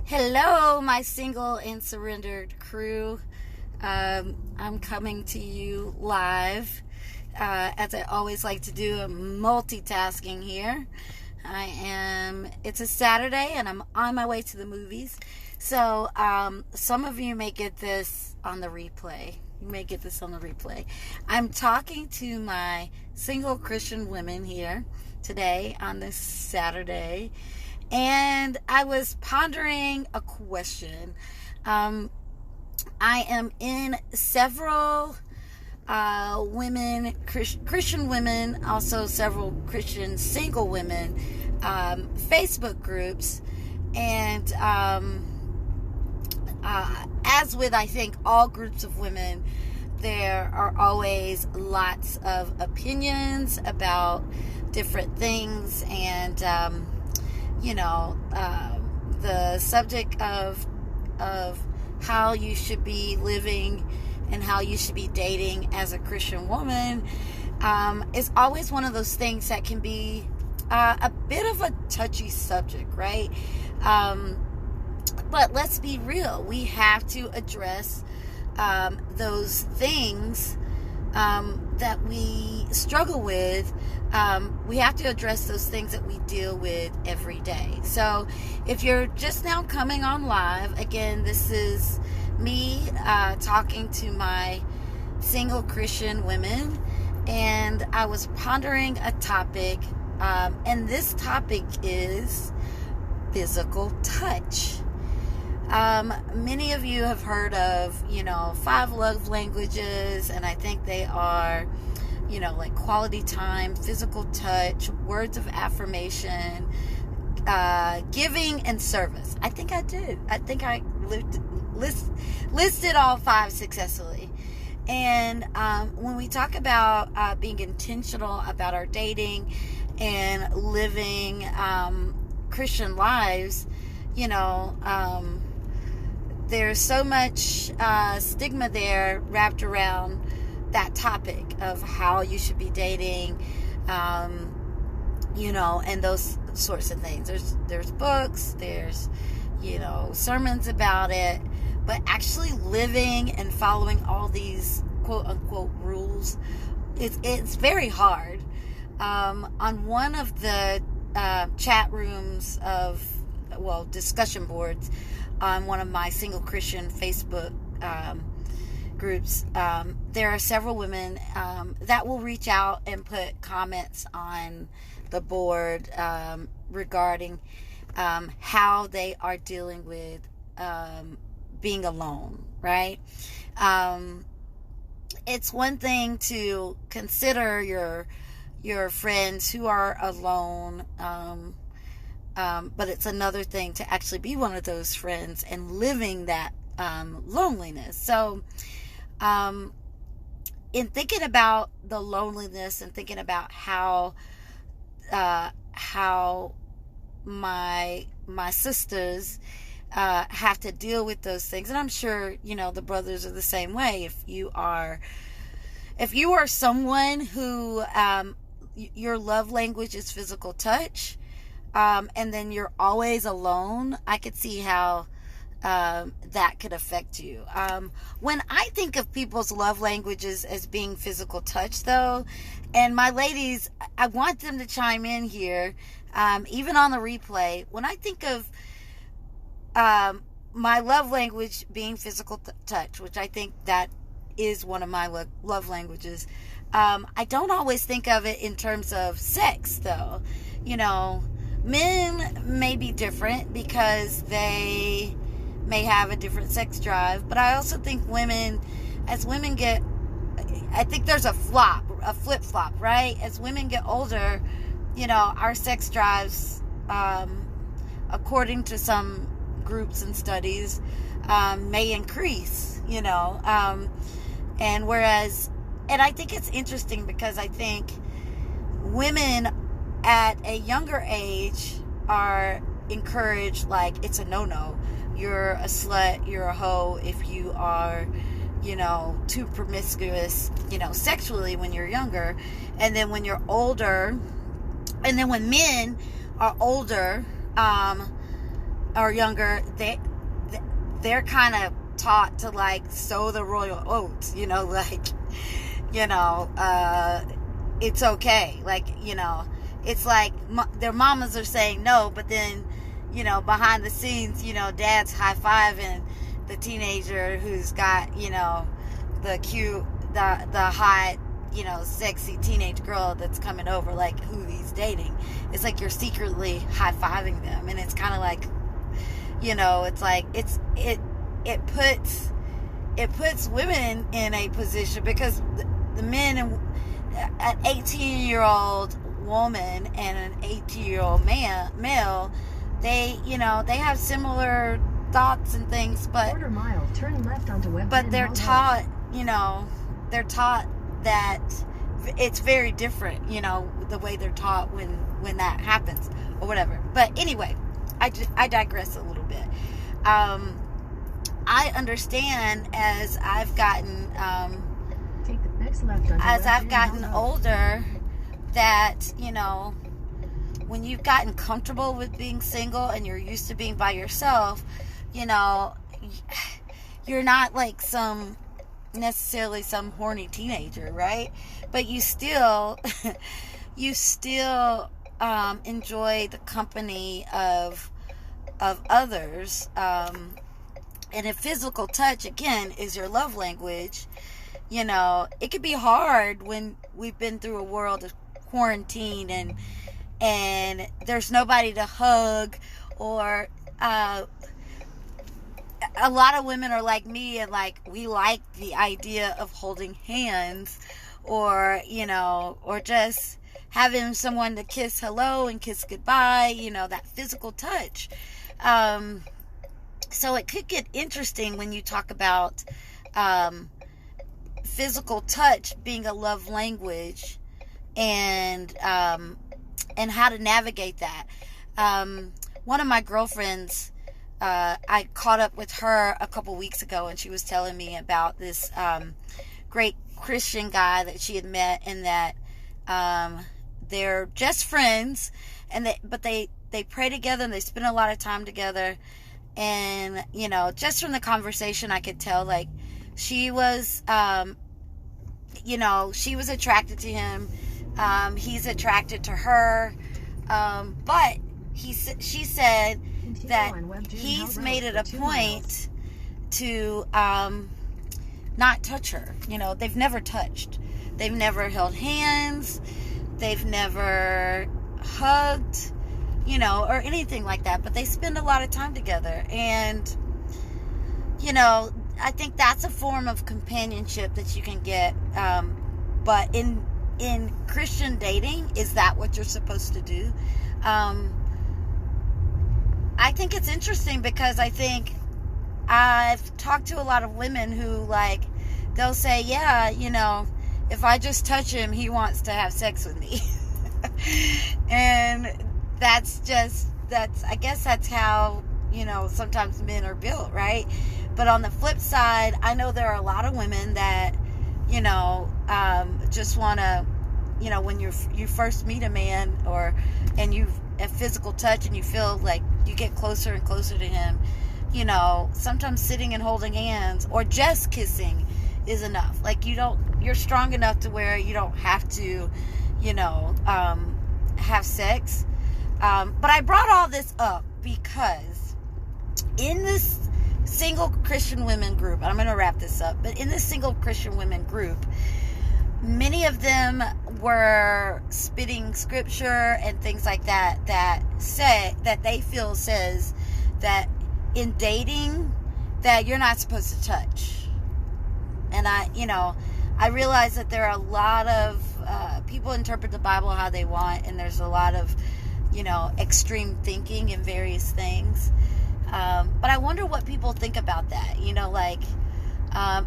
Hello, my single and surrendered crew. I'm coming to you live, as I always like to do. I'm multitasking here. It's a Saturday and I'm on my way to the movies. So, some of you may get this on the replay. I'm talking to my single Christian women here today on this Saturday. And I was pondering a question. I am in several Christian women, also several Christian single women Facebook groups. And as with, I think, all groups of women, there are always lots of opinions about different things. And the subject of how you should be living and how you should be dating as a Christian woman is always one of those things that can be a bit of a touchy subject, right? But let's be real. We have to address those things that we struggle with. We have to address those things that we deal with every day. So if you're just now coming on live, again, this is me talking to my single Christian women, and I was pondering a topic, and this topic is physical touch. Many of you have heard of, 5 love languages, and I think they are, like quality time, physical touch, words of affirmation, giving, and service. I think I did. I think I listed all 5 successfully. And when we talk about being intentional about our dating and living Christian lives, there's so much stigma there wrapped around that topic of how you should be dating, and those sorts of things. There's books, there's, sermons about it, but actually living and following all these quote unquote rules, it's very hard. On one of the chat rooms discussion boards on one of my single Christian Facebook groups, there are several women that will reach out and put comments on the board regarding how they are dealing with being alone, right? It's one thing to consider your friends who are alone, but it's another thing to actually be one of those friends and living that loneliness. So, in thinking about the loneliness and thinking about how my sisters have to deal with those things, and I'm sure the brothers are the same way. If you are someone who your love language is physical touch, and then you're always alone, I could see how that could affect you. When I think of people's love languages as being physical touch, though, and my ladies, I want them to chime in here, even on the replay. When I think of my love language being physical touch, which I think that is one of my love languages, I don't always think of it in terms of sex, though. Men may be different because they may have a different sex drive, but I also think as women get, I think there's a flip-flop, right? As women get older, our sex drives, according to some groups and studies, may increase, and I think it's interesting because I think women at a younger age are encouraged, like, it's a no-no. You're a slut, you're a hoe if you are, too promiscuous, sexually when you're younger. And then when you're older, and then when men are older, or younger, they're kind of taught to like sow the royal oats, like, it's okay. Like, it's like their mamas are saying no, but then, behind the scenes, dad's high-fiving the teenager who's got, the cute, the hot, sexy teenage girl that's coming over, like who he's dating. It's like you're secretly high-fiving them, and it's kind of like, it's like it puts women in a position, because the men, an 18-year-old woman and an 18-year-old male, they have similar thoughts and things, but quarter mile, turn left onto Webb. But they're taught, that it's very different, the way they're taught when that happens or whatever. But anyway, I digress a little bit. I understand as I've gotten take the next left onto as I've Webb gotten Road. older, that when you've gotten comfortable with being single and you're used to being by yourself, you're not like necessarily some horny teenager, right? But you still enjoy the company of others, and if physical touch again is your love language, it could be hard when we've been through a world of quarantine and there's nobody to hug, or a lot of women are like me, and like we like the idea of holding hands, or or just having someone to kiss hello and kiss goodbye, that physical touch. So it could get interesting when you talk about physical touch being a love language, and how to navigate that. One of my girlfriends, I caught up with her a couple weeks ago, and she was telling me about this great Christian guy that she had met, and that they're just friends, and but they pray together and they spend a lot of time together. And just from the conversation, I could tell like she was she was attracted to him, he's attracted to her, but she said that he's made it a point to not touch her. They've never touched, they've never held hands, they've never hugged, or anything like that, but they spend a lot of time together. And I think that's a form of companionship that you can get, but in Christian dating, is that what you're supposed to do? I think it's interesting, because I think I've talked to a lot of women who, like, they'll say, yeah, if I just touch him, he wants to have sex with me. And I guess that's how, sometimes men are built, right? But on the flip side, I know there are a lot of women that, just want to, when you first meet a man, and you've a physical touch and you feel like you get closer and closer to him, sometimes sitting and holding hands or just kissing is enough. Like you're strong enough to where you don't have to, have sex. But I brought all this up because in this single Christian women group, I'm going to wrap this up, but in this single Christian women group, many of them were spitting scripture and things like that they feel says that in dating that you're not supposed to touch. And I realize that there are a lot of people interpret the Bible how they want, and there's a lot of extreme thinking in various things, but I wonder what people think about that.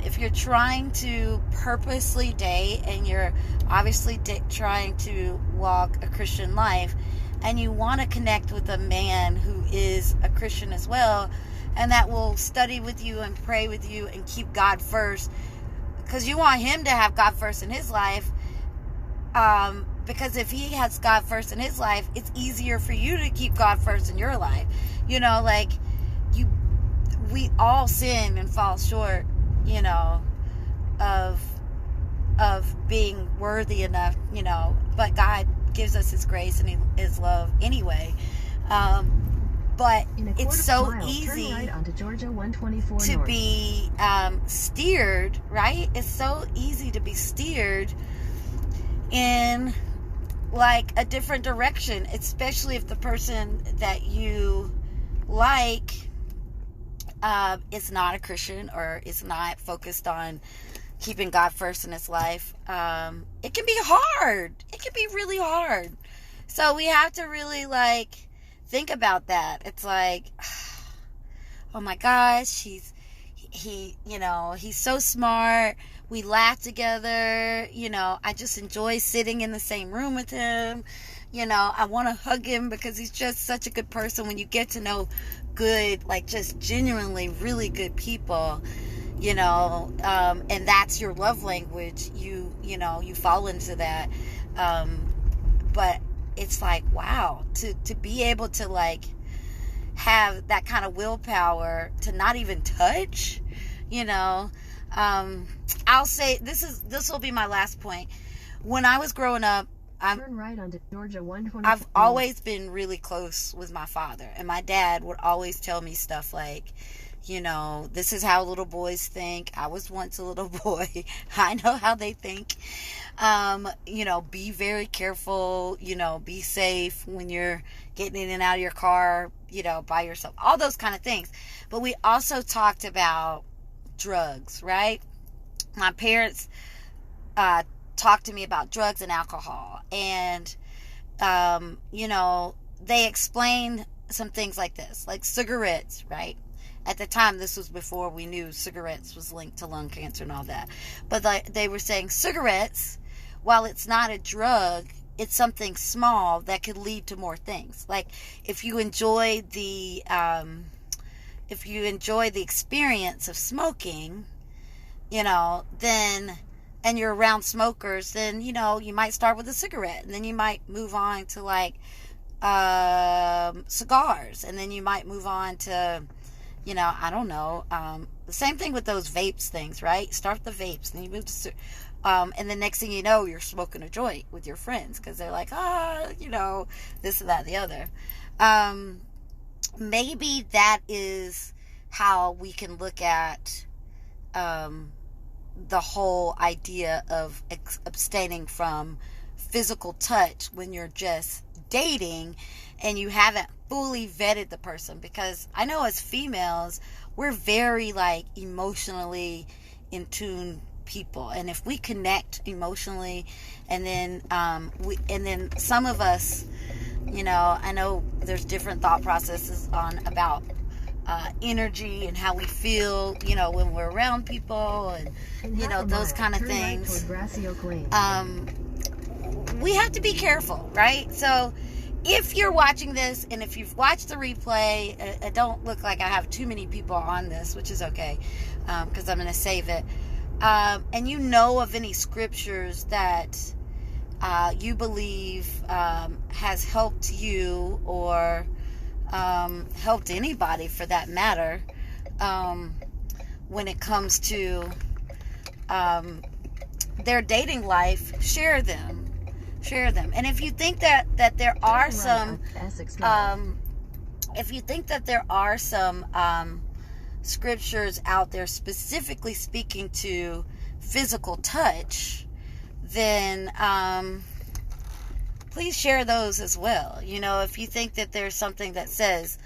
If you're trying to purposely date and you're obviously trying to walk a Christian life, and you want to connect with a man who is a Christian as well, and that will study with you and pray with you and keep God first, because you want him to have God first in his life, Because if he has God first in his life, it's easier for you to keep God first in your life. You know, like, we all sin and fall short, you know, of being worthy enough, you know, but God gives us his grace and his love anyway. But it's so easy turn right onto Georgia 124 to north. be steered, right? It's so easy to be steered in like a different direction, especially if the person that you like is not a Christian or is not focused on keeping God first in his life. It can be hard. It can be really hard. So we have to really like think about that. It's like, oh my gosh, he you know, he's so smart. We laugh together. You know, I just enjoy sitting in the same room with him. You know, I want to hug him because he's just such a good person. When you get to know good, like just genuinely really good people, you know, and that's your love language, you know, you fall into that. But it's like, wow, to be able to like have that kind of willpower to not even touch, you know. I'll say this will be my last point. When I was growing up, Turn right onto Georgia 124 I've always been really close with my father, and my dad would always tell me stuff like, you know, this is how little boys think. I was once a little boy. I know how they think. You know, be very careful, you know, be safe when you're getting in and out of your car, you know, by yourself, all those kind of things. But we also talked about drugs, right? My parents talked to me about drugs and alcohol, and you know, they explained some things like this, like cigarettes, right? At the time, this was before we knew cigarettes was linked to lung cancer and all that. But they were saying cigarettes, while it's not a drug, it's something small that could lead to more things. Like if you enjoy the experience of smoking, you know, then, and you're around smokers, then, you know, you might start with a cigarette, and then you might move on to like cigars, and then you might move on to, you know, I don't know, the same thing with those vapes things, right? Start the vapes, then you move to and the next thing you know, you're smoking a joint with your friends because they're like, you know, this and that and the other. Maybe that is how we can look at the whole idea of abstaining from physical touch when you're just dating and you haven't fully vetted the person. Because I know as females, we're very like emotionally in tune people, and if we connect emotionally, and then some of us, you know, I know there's different thought processes about energy and how we feel, you know, when we're around people, and you know, those kind of things. We have to be careful, right? So if you're watching this, and if you've watched the replay, it don't look like I have too many people on this, which is okay, because I'm going to save it. And you know of any scriptures that you believe has helped you, or helped anybody for that matter, when it comes to their dating life, share them. And if you think that there are some scriptures out there specifically speaking to physical touch, then please share those as well. You know, if you think that there's something that says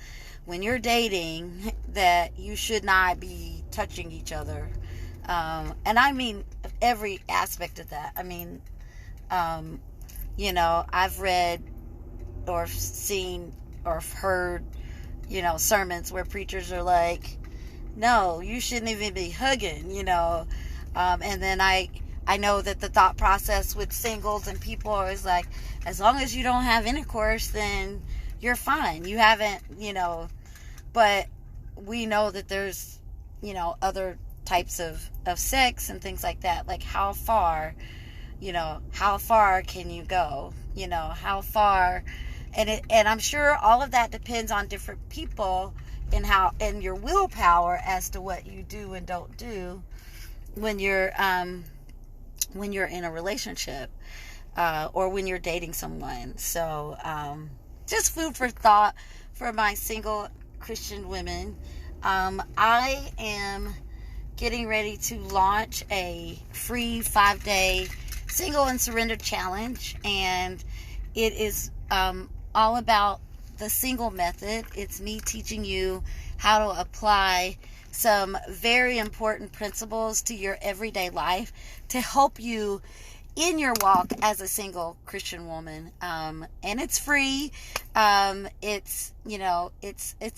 when you're dating that you should not be touching each other, and I mean every aspect of that. I mean, you know, I've read or seen or heard, you know, sermons where preachers are like, no, you shouldn't even be hugging, you know. And then I know that the thought process with singles and people is like, as long as you don't have intercourse, then you're fine. You haven't, you know. But we know that there's, you know, other types of sex and things like that. Like how far, how far can you go? How far, and I'm sure all of that depends on different people and your willpower as to what you do and don't do when you're in a relationship, or when you're dating someone. So just food for thought for my single Christian women. I am getting ready to launch a free 5-day Single and Surrender challenge, and it is all about the single method. It's me teaching you how to apply some very important principles to your everyday life to help you in your walk as a single Christian woman. And it's free. It's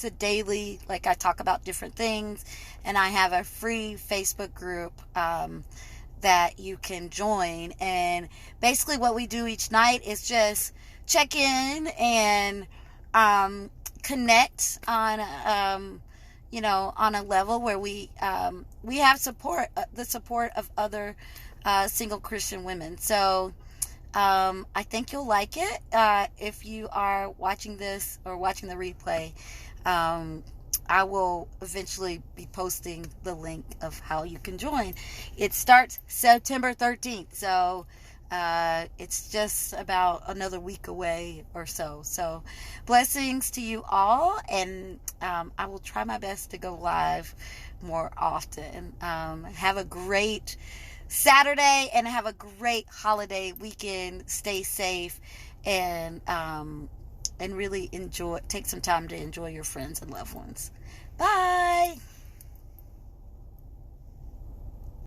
a daily, like, I talk about different things, and I have a free Facebook group that you can join. And basically what we do each night is just check in and connect on on a level where we have support, the support of other single Christian women. So I think you'll like it. If you are watching this or watching the replay, I will eventually be posting the link of how you can join. It starts September 13th, so it's just about another week away or so. So blessings to you all, and I will try my best to go live more often. Have a great Saturday and have a great holiday weekend. Stay safe, and really take some time to enjoy your friends and loved ones. Bye.